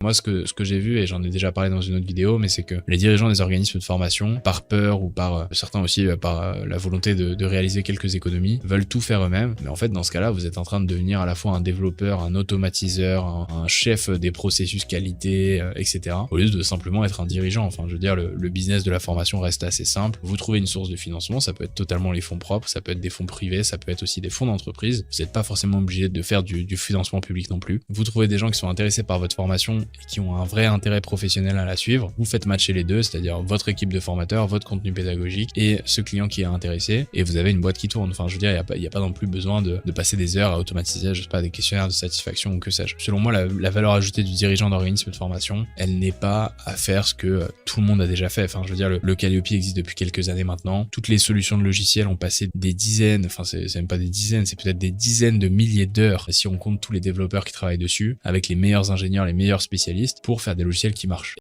Moi, ce que j'ai vu, et j'en ai déjà parlé dans une autre vidéo, mais c'est que les dirigeants des organismes de formation, par peur ou par certains aussi par la volonté de réaliser quelques économies, veulent tout faire eux-mêmes. Mais en fait, dans ce cas-là, vous êtes en train de devenir à la fois un développeur, un automatiseur, un chef des processus qualité, etc. Au lieu de simplement être un dirigeant. Enfin, je veux dire, le business de la formation reste assez simple. Vous trouvez une source de financement, ça peut être totalement les fonds propres, ça peut être des fonds privés, ça peut être aussi des fonds d'entreprise. Vous n'êtes pas forcément obligé de faire du financement public non plus. Vous trouvez des gens qui sont intéressés par votre formation et qui ont un vrai intérêt professionnel à la suivre. Vous faites matcher les deux, c'est-à-dire votre équipe de formateurs, votre contenu pédagogique et ce client qui est intéressé, et vous avez une boîte qui tourne. Enfin, je veux dire, il n'y a pas non plus besoin de passer des heures à automatiser, je sais pas, des questionnaires de satisfaction ou que sais-je. Selon moi, la valeur ajoutée du dirigeant d'organisme de formation, elle n'est pas à faire ce que tout le monde a déjà fait. Enfin, je veux dire, le Calliope existe depuis quelques années maintenant. Toutes les solutions de logiciels ont passé des dizaines, enfin, c'est même pas des dizaines, c'est peut-être des dizaines de milliers d'heures, si on compte tous les développeurs qui travaillent dessus, avec les meilleurs ingénieurs, les meilleurs spécialistes, pour faire des logiciels qui marchent.